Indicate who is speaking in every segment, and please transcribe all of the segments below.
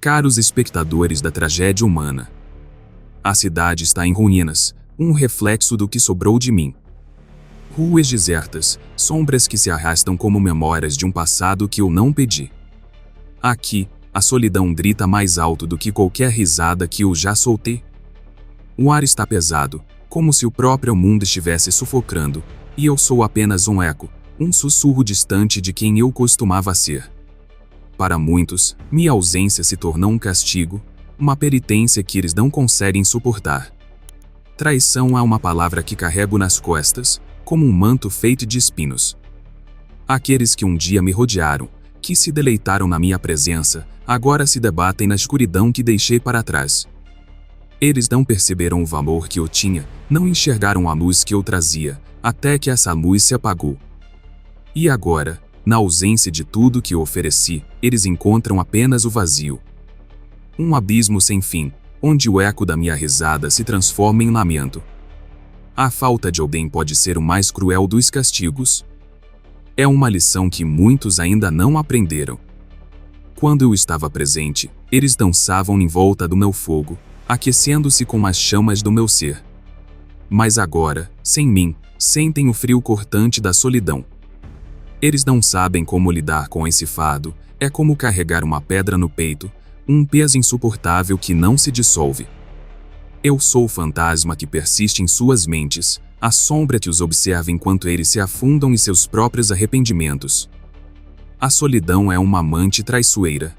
Speaker 1: Caros espectadores da tragédia humana. A cidade está em ruínas, um reflexo do que sobrou de mim. Ruas desertas, sombras que se arrastam como memórias de um passado que eu não pedi. Aqui, a solidão grita mais alto do que qualquer risada que eu já soltei. O ar está pesado, como se o próprio mundo estivesse sufocando, e eu sou apenas um eco, um sussurro distante de quem eu costumava ser. Para muitos, minha ausência se tornou um castigo, uma penitência que eles não conseguem suportar. Traição é uma palavra que carrego nas costas, como um manto feito de espinhos. Aqueles que um dia me rodearam, que se deleitaram na minha presença, agora se debatem na escuridão que deixei para trás. Eles não perceberam o valor que eu tinha, não enxergaram a luz que eu trazia, até que essa luz se apagou. E agora, na ausência de tudo que eu ofereci, eles encontram apenas o vazio. Um abismo sem fim, onde o eco da minha risada se transforma em lamento. A falta de alguém pode ser o mais cruel dos castigos? É uma lição que muitos ainda não aprenderam. Quando eu estava presente, eles dançavam em volta do meu fogo, aquecendo-se com as chamas do meu ser. Mas agora, sem mim, sentem o frio cortante da solidão. Eles não sabem como lidar com esse fardo, é como carregar uma pedra no peito, um peso insuportável que não se dissolve. Eu sou o fantasma que persiste em suas mentes, a sombra que os observa enquanto eles se afundam em seus próprios arrependimentos. A solidão é uma amante traiçoeira.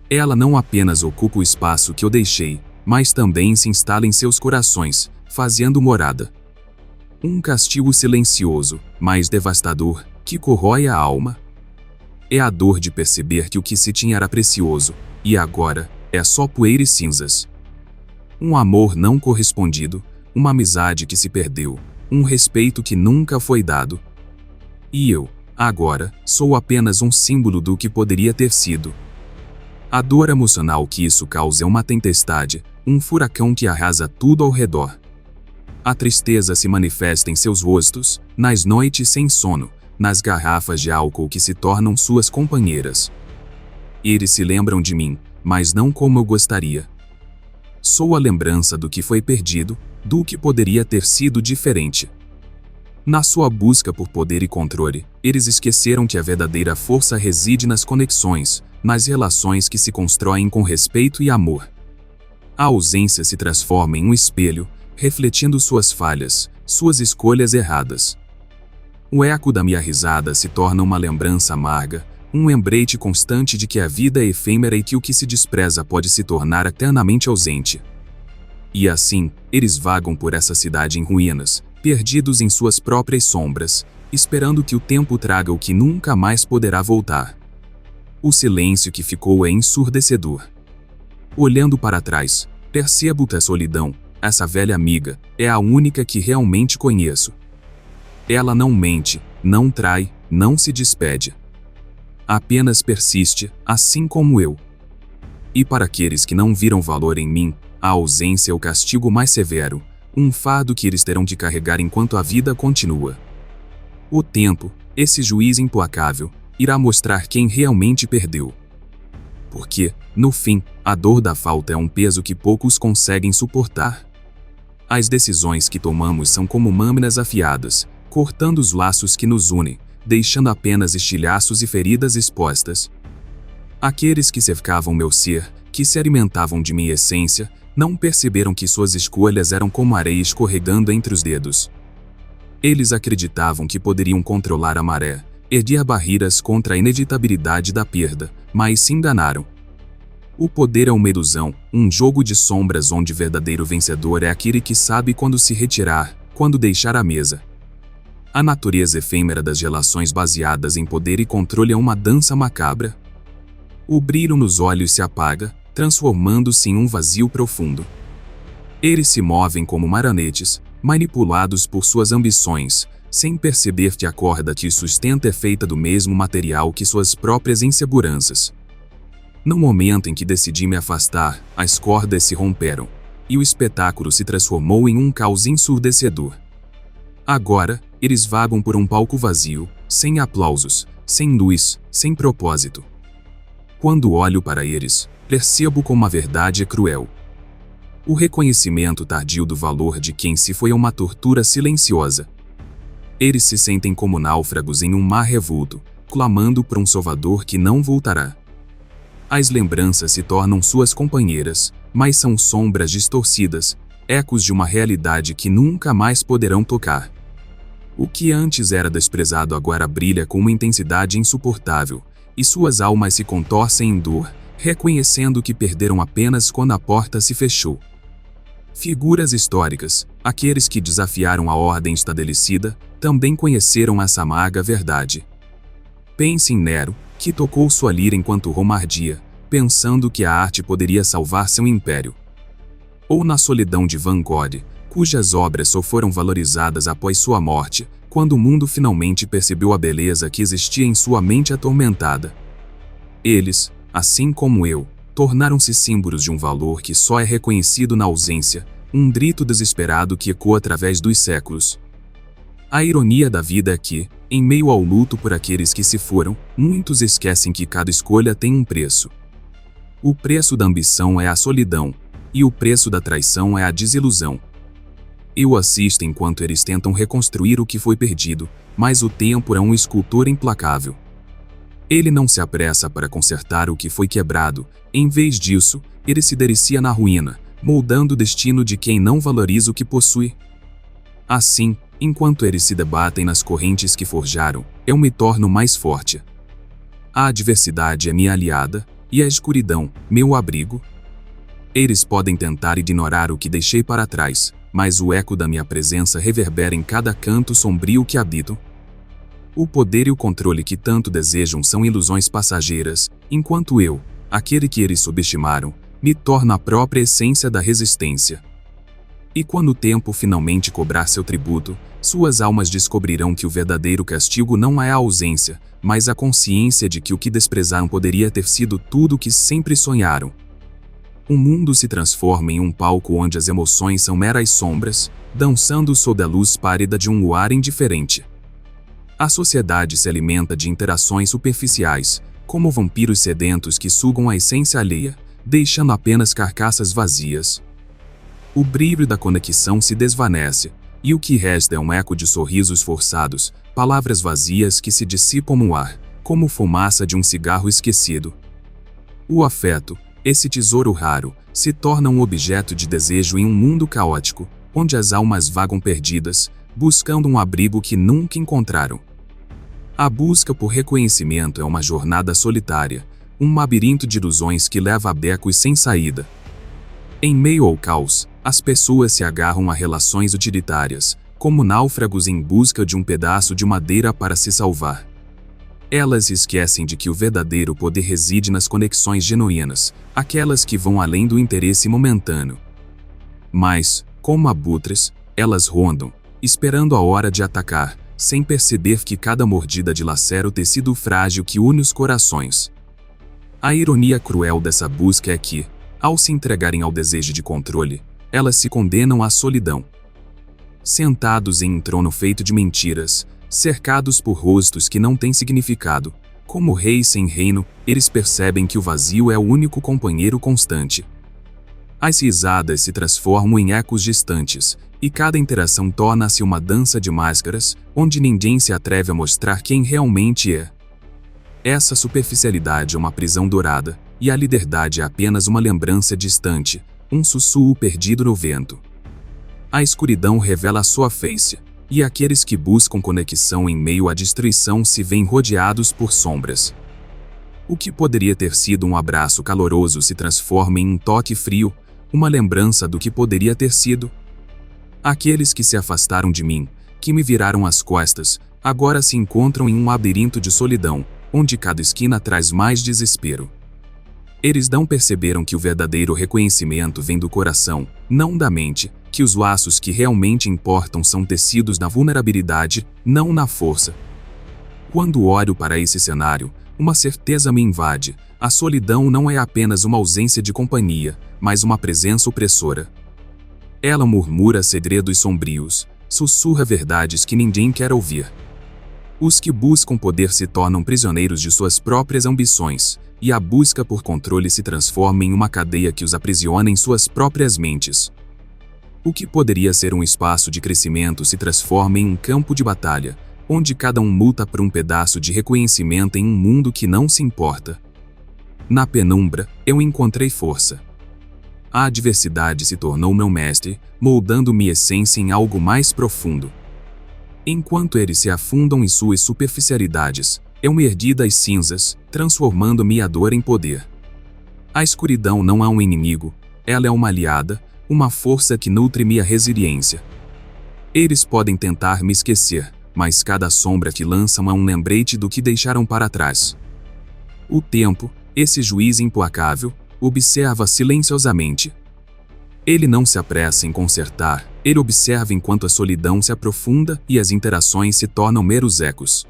Speaker 1: Ela não apenas ocupa o espaço que eu deixei, mas também se instala em seus corações, fazendo morada. Um castigo silencioso, mas devastador, que corrói a alma. É a dor de perceber que o que se tinha era precioso, e agora, é só poeira e cinzas. Um amor não correspondido, uma amizade que se perdeu, um respeito que nunca foi dado. E eu, agora, sou apenas um símbolo do que poderia ter sido. A dor emocional que isso causa é uma tempestade, um furacão que arrasa tudo ao redor. A tristeza se manifesta em seus rostos, nas noites sem sono, nas garrafas de álcool que se tornam suas companheiras. Eles se lembram de mim, mas não como eu gostaria. Sou a lembrança do que foi perdido, do que poderia ter sido diferente. Na sua busca por poder e controle, eles esqueceram que a verdadeira força reside nas conexões, nas relações que se constroem com respeito e amor. A ausência se transforma em um espelho, refletindo suas falhas, suas escolhas erradas. O eco da minha risada se torna uma lembrança amarga, um lembrete constante de que a vida é efêmera e que o que se despreza pode se tornar eternamente ausente. E assim, eles vagam por essa cidade em ruínas, perdidos em suas próprias sombras, esperando que o tempo traga o que nunca mais poderá voltar. O silêncio que ficou é ensurdecedor. Olhando para trás, percebo que a solidão, essa velha amiga, é a única que realmente conheço. Ela não mente, não trai, não se despede. Apenas persiste, assim como eu. E para aqueles que não viram valor em mim, a ausência é o castigo mais severo, um fardo que eles terão de carregar enquanto a vida continua. O tempo, esse juiz implacável, irá mostrar quem realmente perdeu. Porque, no fim, a dor da falta é um peso que poucos conseguem suportar. As decisões que tomamos são como lâminas afiadas, cortando os laços que nos unem, deixando apenas estilhaços e feridas expostas. Aqueles que cercavam meu ser, que se alimentavam de minha essência, não perceberam que suas escolhas eram como areia escorregando entre os dedos. Eles acreditavam que poderiam controlar a maré, erguer barreiras contra a inevitabilidade da perda, mas se enganaram. O poder é uma ilusão, um jogo de sombras onde o verdadeiro vencedor é aquele que sabe quando se retirar, quando deixar a mesa. A natureza efêmera das relações baseadas em poder e controle é uma dança macabra. O brilho nos olhos se apaga, transformando-se em um vazio profundo. Eles se movem como marionetes, manipulados por suas ambições, sem perceber que a corda que os sustenta é feita do mesmo material que suas próprias inseguranças. No momento em que decidi me afastar, as cordas se romperam, e o espetáculo se transformou em um caos ensurdecedor. Agora, eles vagam por um palco vazio, sem aplausos, sem luz, sem propósito. Quando olho para eles, percebo como a verdade é cruel. O reconhecimento tardio do valor de quem se foi é uma tortura silenciosa. Eles se sentem como náufragos em um mar revolto, clamando por um salvador que não voltará. As lembranças se tornam suas companheiras, mas são sombras distorcidas, ecos de uma realidade que nunca mais poderão tocar. O que antes era desprezado agora brilha com uma intensidade insuportável, e suas almas se contorcem em dor, reconhecendo que perderam apenas quando a porta se fechou. Figuras históricas, aqueles que desafiaram a ordem estabelecida, também conheceram essa amarga verdade. Pense em Nero, que tocou sua lira enquanto Roma ardia, pensando que a arte poderia salvar seu império. Ou na solidão de Van Gogh, cujas obras só foram valorizadas após sua morte, quando o mundo finalmente percebeu a beleza que existia em sua mente atormentada. Eles, assim como eu, tornaram-se símbolos de um valor que só é reconhecido na ausência, um grito desesperado que ecoa através dos séculos. A ironia da vida é que, em meio ao luto por aqueles que se foram, muitos esquecem que cada escolha tem um preço. O preço da ambição é a solidão, e o preço da traição é a desilusão. Eu assisto enquanto eles tentam reconstruir o que foi perdido, mas o tempo é um escultor implacável. Ele não se apressa para consertar o que foi quebrado, em vez disso, ele se delicia na ruína, moldando o destino de quem não valoriza o que possui. Assim, enquanto eles se debatem nas correntes que forjaram, eu me torno mais forte. A adversidade é minha aliada, e a escuridão, meu abrigo. Eles podem tentar ignorar o que deixei para trás, mas o eco da minha presença reverbera em cada canto sombrio que habito. O poder e o controle que tanto desejam são ilusões passageiras, enquanto eu, aquele que eles subestimaram, me torno a própria essência da resistência. E quando o tempo finalmente cobrar seu tributo, suas almas descobrirão que o verdadeiro castigo não é a ausência, mas a consciência de que o que desprezaram poderia ter sido tudo o que sempre sonharam. O mundo se transforma em um palco onde as emoções são meras sombras, dançando sob a luz pálida de um luar indiferente. A sociedade se alimenta de interações superficiais, como vampiros sedentos que sugam a essência alheia, deixando apenas carcaças vazias. O brilho da conexão se desvanece, e o que resta é um eco de sorrisos forçados, palavras vazias que se dissipam no ar, como fumaça de um cigarro esquecido. O afeto, esse tesouro raro, se torna um objeto de desejo em um mundo caótico, onde as almas vagam perdidas, buscando um abrigo que nunca encontraram. A busca por reconhecimento é uma jornada solitária, um labirinto de ilusões que leva a becos sem saída. Em meio ao caos, as pessoas se agarram a relações utilitárias, como náufragos em busca de um pedaço de madeira para se salvar. Elas esquecem de que o verdadeiro poder reside nas conexões genuínas, aquelas que vão além do interesse momentâneo. Mas, como abutres, elas rondam, esperando a hora de atacar, sem perceber que cada mordida dilacera o tecido frágil que une os corações. A ironia cruel dessa busca é que, ao se entregarem ao desejo de controle, elas se condenam à solidão. Sentados em um trono feito de mentiras, cercados por rostos que não têm significado, como reis sem reino, eles percebem que o vazio é o único companheiro constante. As risadas se transformam em ecos distantes, e cada interação torna-se uma dança de máscaras, onde ninguém se atreve a mostrar quem realmente é. Essa superficialidade é uma prisão dourada, e a liberdade é apenas uma lembrança distante, um sussurro perdido no vento. A escuridão revela a sua face, e aqueles que buscam conexão em meio à destruição se veem rodeados por sombras. O que poderia ter sido um abraço caloroso se transforma em um toque frio, uma lembrança do que poderia ter sido. Aqueles que se afastaram de mim, que me viraram as costas, agora se encontram em um labirinto de solidão, onde cada esquina traz mais desespero. Eles não perceberam que o verdadeiro reconhecimento vem do coração, não da mente, que os laços que realmente importam são tecidos na vulnerabilidade, não na força. Quando olho para esse cenário, uma certeza me invade: a solidão não é apenas uma ausência de companhia, mas uma presença opressora. Ela murmura segredos sombrios, sussurra verdades que ninguém quer ouvir. Os que buscam poder se tornam prisioneiros de suas próprias ambições, e a busca por controle se transforma em uma cadeia que os aprisiona em suas próprias mentes. O que poderia ser um espaço de crescimento se transforma em um campo de batalha, onde cada um luta por um pedaço de reconhecimento em um mundo que não se importa. Na penumbra, eu encontrei força. A adversidade se tornou meu mestre, moldando minha essência em algo mais profundo. Enquanto eles se afundam em suas superficialidades, eu me ergui das cinzas, transformando minha dor em poder. A escuridão não é um inimigo, ela é uma aliada, uma força que nutre minha resiliência. Eles podem tentar me esquecer, mas cada sombra que lançam é um lembrete do que deixaram para trás. O tempo, esse juiz implacável, observa silenciosamente. Ele não se apressa em consertar, ele observa enquanto a solidão se aprofunda e as interações se tornam meros ecos.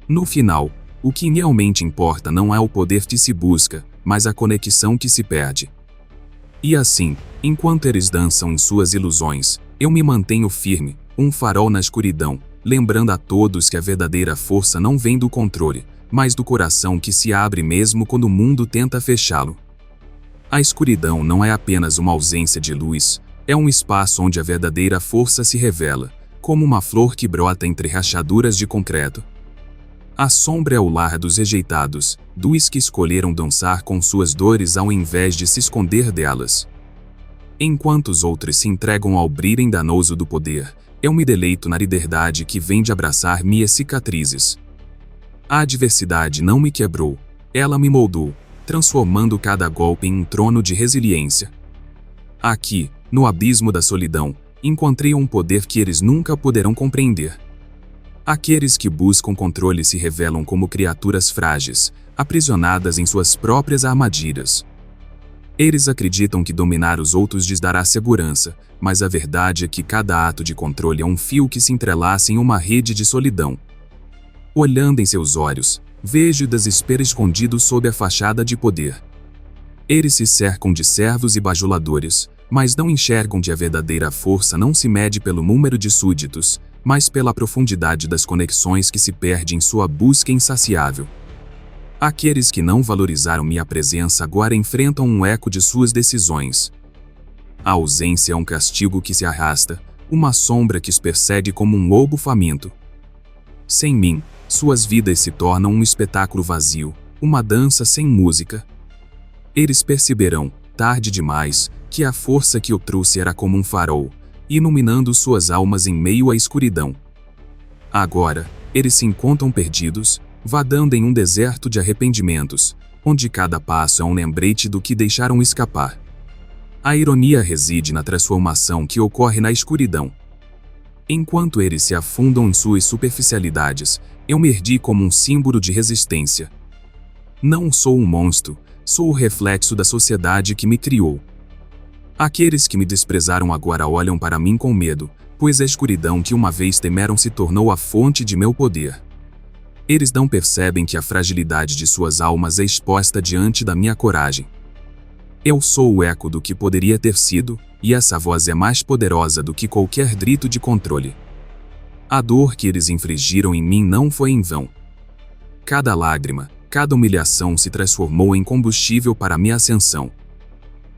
Speaker 1: No final, o que realmente importa não é o poder que se busca, mas a conexão que se perde. E assim, enquanto eles dançam em suas ilusões, eu me mantenho firme, um farol na escuridão, lembrando a todos que a verdadeira força não vem do controle, mas do coração que se abre mesmo quando o mundo tenta fechá-lo. A escuridão não é apenas uma ausência de luz, é um espaço onde a verdadeira força se revela, como uma flor que brota entre rachaduras de concreto. A sombra é o lar dos rejeitados, dos que escolheram dançar com suas dores ao invés de se esconder delas. Enquanto os outros se entregam ao brilho enganoso do poder, eu me deleito na liberdade que vem de abraçar minhas cicatrizes. A adversidade não me quebrou, ela me moldou, transformando cada golpe em um trono de resiliência. Aqui, no abismo da solidão, encontrei um poder que eles nunca poderão compreender. Aqueles que buscam controle se revelam como criaturas frágeis, aprisionadas em suas próprias armadilhas. Eles acreditam que dominar os outros lhes dará segurança, mas a verdade é que cada ato de controle é um fio que se entrelaça em uma rede de solidão. Olhando em seus olhos, vejo o desespero escondido sob a fachada de poder. Eles se cercam de servos e bajuladores, mas não enxergam que a verdadeira força não se mede pelo número de súditos, mas pela profundidade das conexões que se perde em sua busca insaciável. Aqueles que não valorizaram minha presença agora enfrentam um eco de suas decisões. A ausência é um castigo que se arrasta, uma sombra que os persegue como um lobo faminto. Sem mim, suas vidas se tornam um espetáculo vazio, uma dança sem música. Eles perceberão, tarde demais, que a força que eu trouxe era como um farol, iluminando suas almas em meio à escuridão. Agora, eles se encontram perdidos, vadando em um deserto de arrependimentos, onde cada passo é um lembrete do que deixaram escapar. A ironia reside na transformação que ocorre na escuridão. Enquanto eles se afundam em suas superficialidades, eu me ergui como um símbolo de resistência. Não sou um monstro, sou o reflexo da sociedade que me criou. Aqueles que me desprezaram agora olham para mim com medo, pois a escuridão que uma vez temeram se tornou a fonte de meu poder. Eles não percebem que a fragilidade de suas almas é exposta diante da minha coragem. Eu sou o eco do que poderia ter sido, e essa voz é mais poderosa do que qualquer grito de controle. A dor que eles infligiram em mim não foi em vão. Cada lágrima, cada humilhação se transformou em combustível para minha ascensão.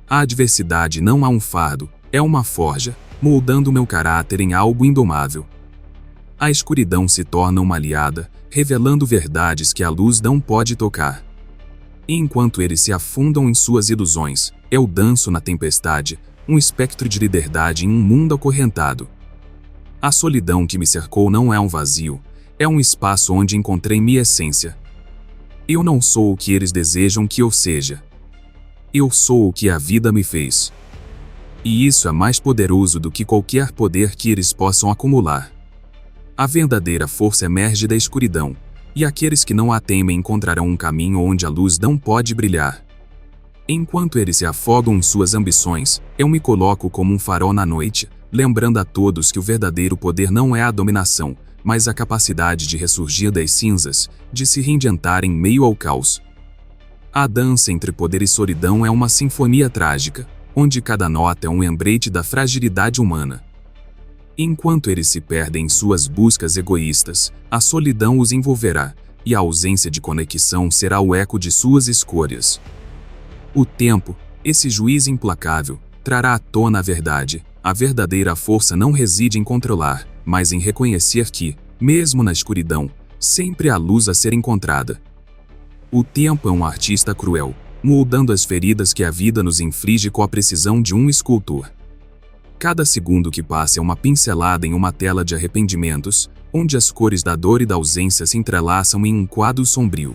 Speaker 1: A adversidade não é um fardo, é uma forja, moldando meu caráter em algo indomável. A escuridão se torna uma aliada, revelando verdades que a luz não pode tocar. E enquanto eles se afundam em suas ilusões, eu danço na tempestade, um espectro de liberdade em um mundo acorrentado. A solidão que me cercou não é um vazio, é um espaço onde encontrei minha essência. Eu não sou o que eles desejam que eu seja. Eu sou o que a vida me fez. E isso é mais poderoso do que qualquer poder que eles possam acumular. A verdadeira força emerge da escuridão, e aqueles que não a temem encontrarão um caminho onde a luz não pode brilhar. Enquanto eles se afogam em suas ambições, eu me coloco como um farol na noite, lembrando a todos que o verdadeiro poder não é a dominação, mas a capacidade de ressurgir das cinzas, de se reinventar em meio ao caos. A dança entre poder e solidão é uma sinfonia trágica, onde cada nota é um lembrete da fragilidade humana. Enquanto eles se perdem em suas buscas egoístas, a solidão os envolverá, e a ausência de conexão será o eco de suas escolhas. O tempo, esse juiz implacável, trará à tona a verdade. A verdadeira força não reside em controlar, mas em reconhecer que, mesmo na escuridão, sempre há luz a ser encontrada. O tempo é um artista cruel, moldando as feridas que a vida nos inflige com a precisão de um escultor. Cada segundo que passa é uma pincelada em uma tela de arrependimentos, onde as cores da dor e da ausência se entrelaçam em um quadro sombrio.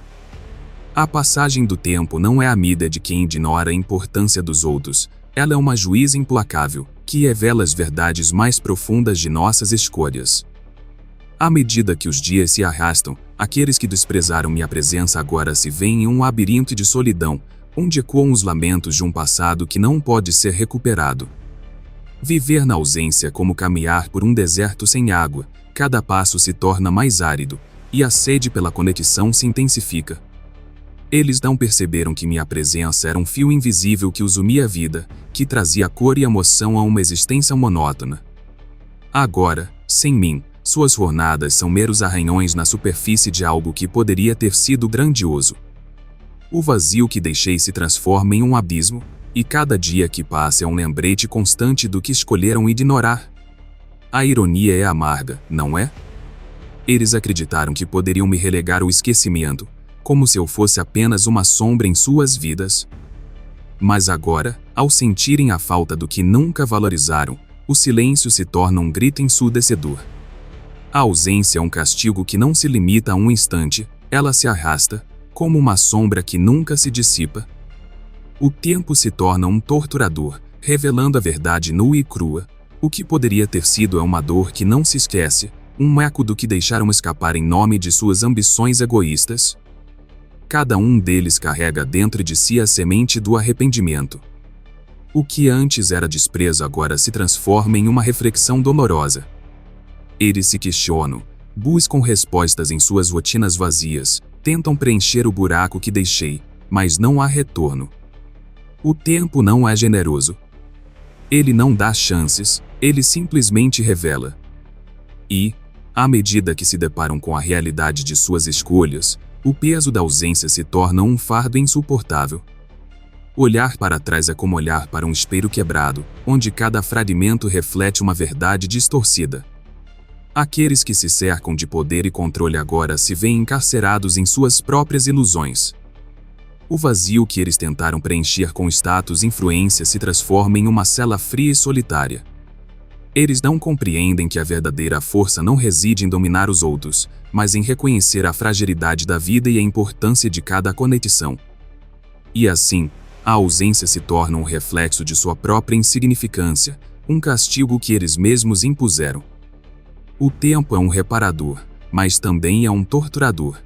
Speaker 1: A passagem do tempo não é a medida de quem ignora a importância dos outros, ela é uma juíza implacável, que revela as verdades mais profundas de nossas escolhas. À medida que os dias se arrastam, aqueles que desprezaram minha presença agora se veem em um labirinto de solidão, onde ecoam os lamentos de um passado que não pode ser recuperado. Viver na ausência é como caminhar por um deserto sem água, cada passo se torna mais árido, e a sede pela conexão se intensifica. Eles não perceberam que minha presença era um fio invisível que os unia a vida, que trazia cor e emoção a uma existência monótona. Agora, sem mim, suas jornadas são meros arranhões na superfície de algo que poderia ter sido grandioso. O vazio que deixei se transforma em um abismo, e cada dia que passa é um lembrete constante do que escolheram ignorar. A ironia é amarga, não é? Eles acreditaram que poderiam me relegar ao esquecimento, como se eu fosse apenas uma sombra em suas vidas. Mas agora, ao sentirem a falta do que nunca valorizaram, o silêncio se torna um grito ensurdecedor. A ausência é um castigo que não se limita a um instante, ela se arrasta, como uma sombra que nunca se dissipa. O tempo se torna um torturador, revelando a verdade nua e crua. O que poderia ter sido é uma dor que não se esquece, um eco do que deixaram escapar em nome de suas ambições egoístas. Cada um deles carrega dentro de si a semente do arrependimento. O que antes era desprezo agora se transforma em uma reflexão dolorosa. Eles se questionam, buscam respostas em suas rotinas vazias, tentam preencher o buraco que deixei, mas não há retorno. O tempo não é generoso. Ele não dá chances, ele simplesmente revela. E, à medida que se deparam com a realidade de suas escolhas, o peso da ausência se torna um fardo insuportável. Olhar para trás é como olhar para um espelho quebrado, onde cada fragmento reflete uma verdade distorcida. Aqueles que se cercam de poder e controle agora se veem encarcerados em suas próprias ilusões. O vazio que eles tentaram preencher com status e influência se transforma em uma cela fria e solitária. Eles não compreendem que a verdadeira força não reside em dominar os outros, mas em reconhecer a fragilidade da vida e a importância de cada conexão. E assim, a ausência se torna um reflexo de sua própria insignificância, um castigo que eles mesmos impuseram. O tempo é um reparador, mas também é um torturador.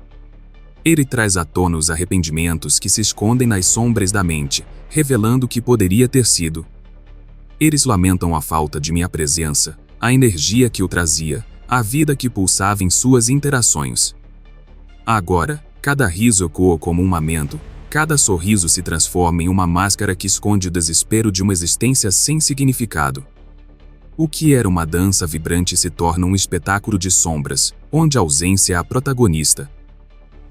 Speaker 1: Ele traz à tona os arrependimentos que se escondem nas sombras da mente, revelando o que poderia ter sido. Eles lamentam a falta de minha presença, a energia que eu trazia, a vida que pulsava em suas interações. Agora, cada riso ecoa como um lamento, cada sorriso se transforma em uma máscara que esconde o desespero de uma existência sem significado. O que era uma dança vibrante se torna um espetáculo de sombras, onde a ausência é a protagonista.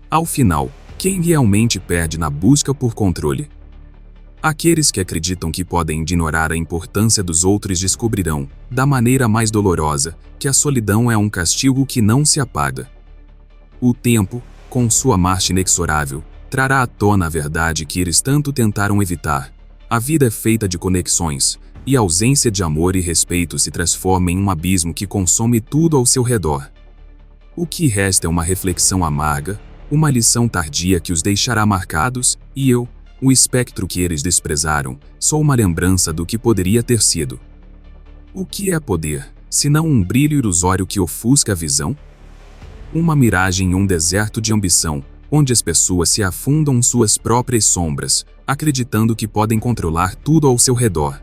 Speaker 1: Ao final, quem realmente perde na busca por controle? Aqueles que acreditam que podem ignorar a importância dos outros descobrirão, da maneira mais dolorosa, que a solidão é um castigo que não se apaga. O tempo, com sua marcha inexorável, trará à tona a verdade que eles tanto tentaram evitar. A vida é feita de conexões, e a ausência de amor e respeito se transforma em um abismo que consome tudo ao seu redor. O que resta é uma reflexão amarga, uma lição tardia que os deixará marcados, e eu, o espectro que eles desprezaram, sou uma lembrança do que poderia ter sido. O que é poder, senão um brilho ilusório que ofusca a visão? Uma miragem em um deserto de ambição, onde as pessoas se afundam em suas próprias sombras, acreditando que podem controlar tudo ao seu redor.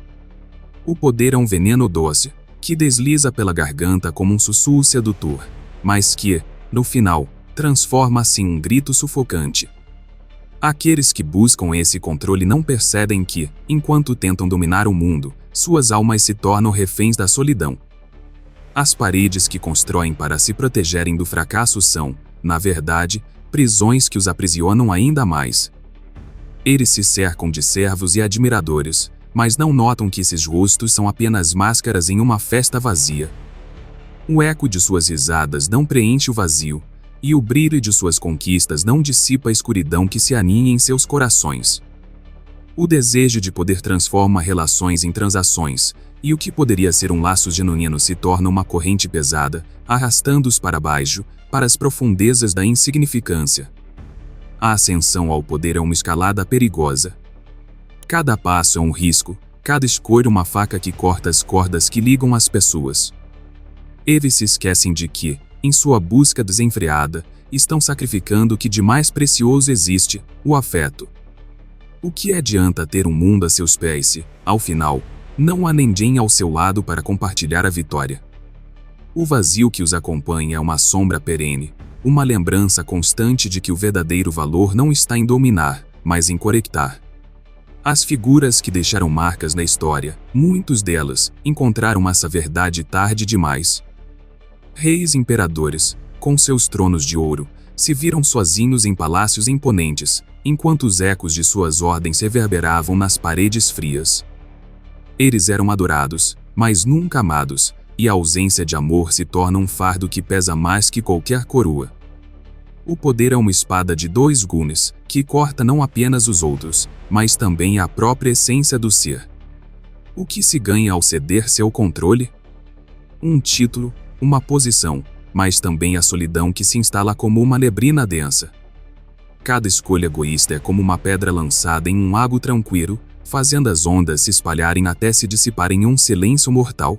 Speaker 1: O poder é um veneno doce, que desliza pela garganta como um sussurro sedutor, mas que, no final, transforma-se em um grito sufocante. Aqueles que buscam esse controle não percebem que, enquanto tentam dominar o mundo, suas almas se tornam reféns da solidão. As paredes que constroem para se protegerem do fracasso são, na verdade, prisões que os aprisionam ainda mais. Eles se cercam de servos e admiradores, mas não notam que esses rostos são apenas máscaras em uma festa vazia. O eco de suas risadas não preenche o vazio, e o brilho de suas conquistas não dissipa a escuridão que se aninha em seus corações. O desejo de poder transforma relações em transações, e o que poderia ser um laço genuíno se torna uma corrente pesada, arrastando-os para baixo, para as profundezas da insignificância. A ascensão ao poder é uma escalada perigosa. Cada passo é um risco, cada escolha uma faca que corta as cordas que ligam as pessoas. Eles se esquecem de que, em sua busca desenfreada, estão sacrificando o que de mais precioso existe, o afeto. O que adianta ter um mundo a seus pés se, ao final, não há ninguém ao seu lado para compartilhar a vitória? O vazio que os acompanha é uma sombra perene, uma lembrança constante de que o verdadeiro valor não está em dominar, mas em conectar. As figuras que deixaram marcas na história, muitos delas, encontraram essa verdade tarde demais. Reis e imperadores, com seus tronos de ouro, se viram sozinhos em palácios imponentes, enquanto os ecos de suas ordens reverberavam nas paredes frias. Eles eram adorados, mas nunca amados, e a ausência de amor se torna um fardo que pesa mais que qualquer coroa. O poder é uma espada de dois gumes, que corta não apenas os outros, mas também a própria essência do ser. O que se ganha ao ceder seu controle? Um título, uma posição, mas também a solidão que se instala como uma neblina densa. Cada escolha egoísta é como uma pedra lançada em um lago tranquilo, fazendo as ondas se espalharem até se dissiparem em um silêncio mortal.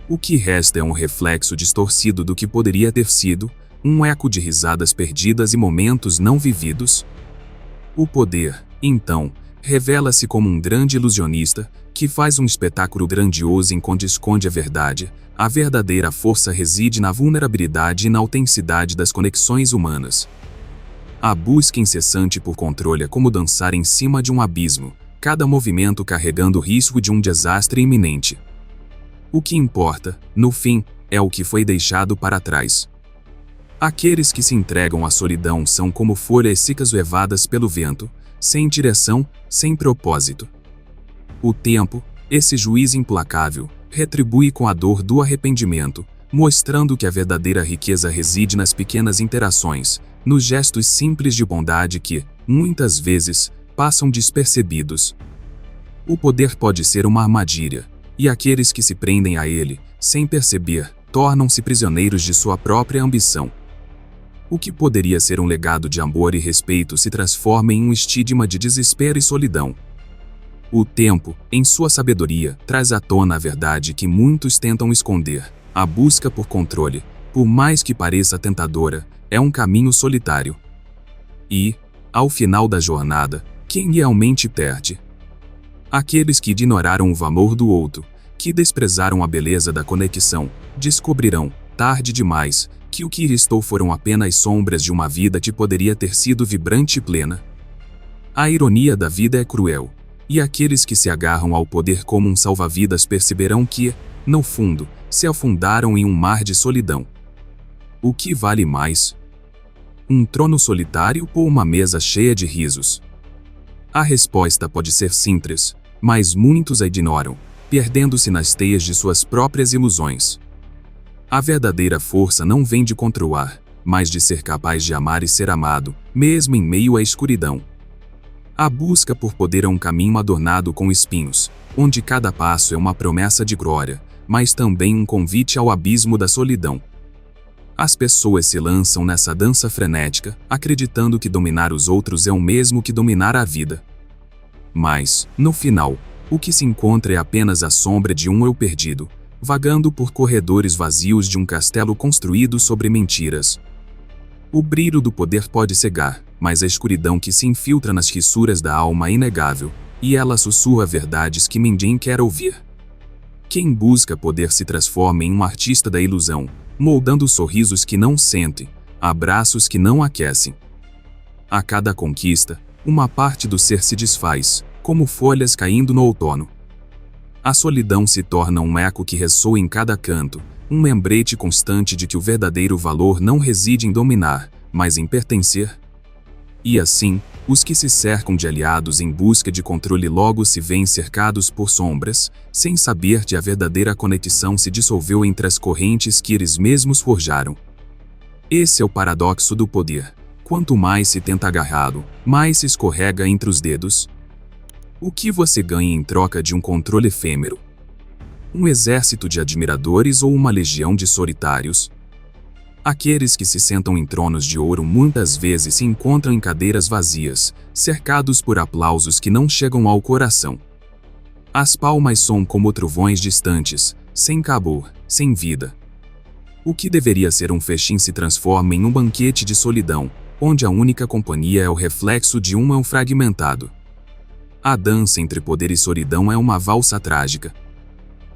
Speaker 1: O que resta é um reflexo distorcido do que poderia ter sido, um eco de risadas perdidas e momentos não vividos. O poder, então, revela-se como um grande ilusionista, que faz um espetáculo grandioso enquanto esconde a verdade. A verdadeira força reside na vulnerabilidade e na autenticidade das conexões humanas. A busca incessante por controle é como dançar em cima de um abismo, cada movimento carregando o risco de um desastre iminente. O que importa, no fim, é o que foi deixado para trás. Aqueles que se entregam à solidão são como folhas secas levadas pelo vento, sem direção, sem propósito. O tempo, esse juiz implacável, retribui com a dor do arrependimento, mostrando que a verdadeira riqueza reside nas pequenas interações, nos gestos simples de bondade que, muitas vezes, passam despercebidos. O poder pode ser uma armadilha, e aqueles que se prendem a ele, sem perceber, tornam-se prisioneiros de sua própria ambição. O que poderia ser um legado de amor e respeito se transforma em um estigma de desespero e solidão. O tempo, em sua sabedoria, traz à tona a verdade que muitos tentam esconder. A busca por controle, por mais que pareça tentadora, é um caminho solitário. E, ao final da jornada, quem realmente perde? Aqueles que ignoraram o valor do outro, que desprezaram a beleza da conexão, descobrirão, tarde demais, que o que restou foram apenas sombras de uma vida que poderia ter sido vibrante e plena. A ironia da vida é cruel, e aqueles que se agarram ao poder como um salva-vidas perceberão que, no fundo, se afundaram em um mar de solidão. O que vale mais? Um trono solitário ou uma mesa cheia de risos? A resposta pode ser simples, mas muitos a ignoram, perdendo-se nas teias de suas próprias ilusões. A verdadeira força não vem de controlar, mas de ser capaz de amar e ser amado, mesmo em meio à escuridão. A busca por poder é um caminho adornado com espinhos, onde cada passo é uma promessa de glória, mas também um convite ao abismo da solidão. As pessoas se lançam nessa dança frenética, acreditando que dominar os outros é o mesmo que dominar a vida. Mas, no final, o que se encontra é apenas a sombra de um eu perdido, vagando por corredores vazios de um castelo construído sobre mentiras. O brilho do poder pode cegar, mas a escuridão que se infiltra nas fissuras da alma é inegável, e ela sussurra verdades que ninguém quer ouvir. Quem busca poder se transforma em um artista da ilusão, moldando sorrisos que não sentem, abraços que não aquecem. A cada conquista, uma parte do ser se desfaz, como folhas caindo no outono. A solidão se torna um eco que ressoa em cada canto, um lembrete constante de que o verdadeiro valor não reside em dominar, mas em pertencer. E assim, os que se cercam de aliados em busca de controle logo se veem cercados por sombras, sem saber que a verdadeira conexão se dissolveu entre as correntes que eles mesmos forjaram. Esse é o paradoxo do poder. Quanto mais se tenta agarrá-lo, mais se escorrega entre os dedos. O que você ganha em troca de um controle efêmero? Um exército de admiradores ou uma legião de solitários? Aqueles que se sentam em tronos de ouro muitas vezes se encontram em cadeiras vazias, cercados por aplausos que não chegam ao coração. As palmas soam como trovões distantes, sem calor, sem vida. O que deveria ser um festim se transforma em um banquete de solidão, onde a única companhia é o reflexo de um eu fragmentado. A dança entre poder e solidão é uma valsa trágica.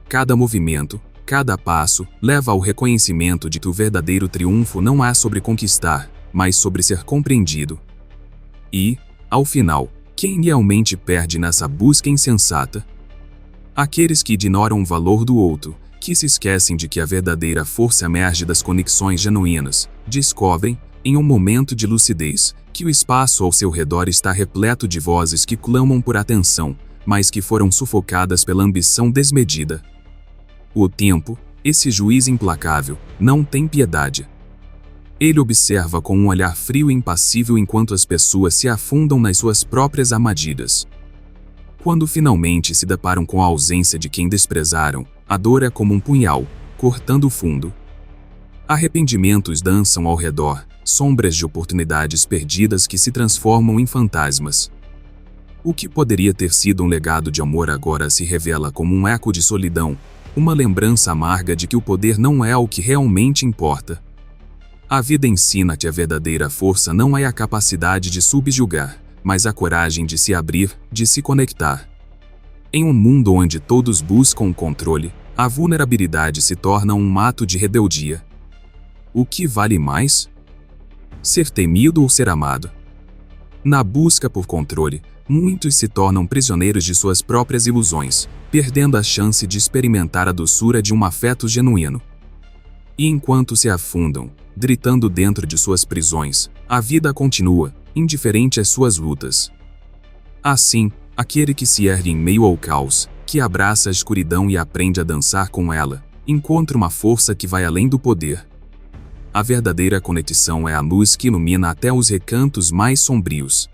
Speaker 1: Cada movimento, cada passo, leva ao reconhecimento de que o verdadeiro triunfo não é sobre conquistar, mas sobre ser compreendido. E, ao final, quem realmente perde nessa busca insensata? Aqueles que ignoram o valor do outro, que se esquecem de que a verdadeira força emerge das conexões genuínas, descobrem, em um momento de lucidez, que o espaço ao seu redor está repleto de vozes que clamam por atenção, mas que foram sufocadas pela ambição desmedida. O tempo, esse juiz implacável, não tem piedade. Ele observa com um olhar frio e impassível enquanto as pessoas se afundam nas suas próprias armadilhas. Quando finalmente se deparam com a ausência de quem desprezaram, a dor é como um punhal, cortando o fundo. Arrependimentos dançam ao redor, sombras de oportunidades perdidas que se transformam em fantasmas. O que poderia ter sido um legado de amor agora se revela como um eco de solidão, uma lembrança amarga de que o poder não é o que realmente importa. A vida ensina que a verdadeira força não é a capacidade de subjugar, mas a coragem de se abrir, de se conectar. Em um mundo onde todos buscam o controle, a vulnerabilidade se torna um ato de rebeldia. O que vale mais? Ser temido ou ser amado? Na busca por controle, muitos se tornam prisioneiros de suas próprias ilusões, perdendo a chance de experimentar a doçura de um afeto genuíno. E enquanto se afundam, gritando dentro de suas prisões, a vida continua, indiferente às suas lutas. Assim, aquele que se ergue em meio ao caos, que abraça a escuridão e aprende a dançar com ela, encontra uma força que vai além do poder. A verdadeira conexão é a luz que ilumina até os recantos mais sombrios.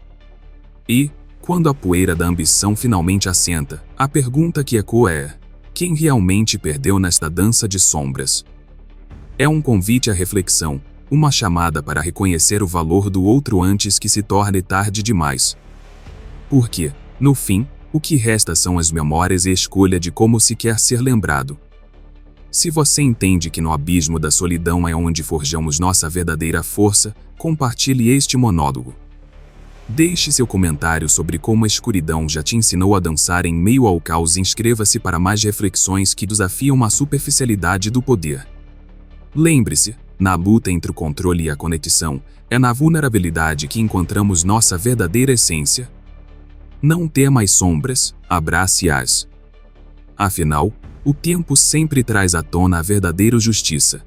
Speaker 1: E, quando a poeira da ambição finalmente assenta, a pergunta que ecoa é: quem realmente perdeu nesta dança de sombras? É um convite à reflexão, uma chamada para reconhecer o valor do outro antes que se torne tarde demais. Porque, no fim, o que resta são as memórias e a escolha de como se quer ser lembrado. Se você entende que no abismo da solidão é onde forjamos nossa verdadeira força, compartilhe este monólogo. Deixe seu comentário sobre como a escuridão já te ensinou a dançar em meio ao caos e inscreva-se para mais reflexões que desafiam a superficialidade do poder. Lembre-se, na luta entre o controle e a conexão, é na vulnerabilidade que encontramos nossa verdadeira essência. Não tema as sombras, abrace-as. Afinal, o tempo sempre traz à tona a verdadeira justiça.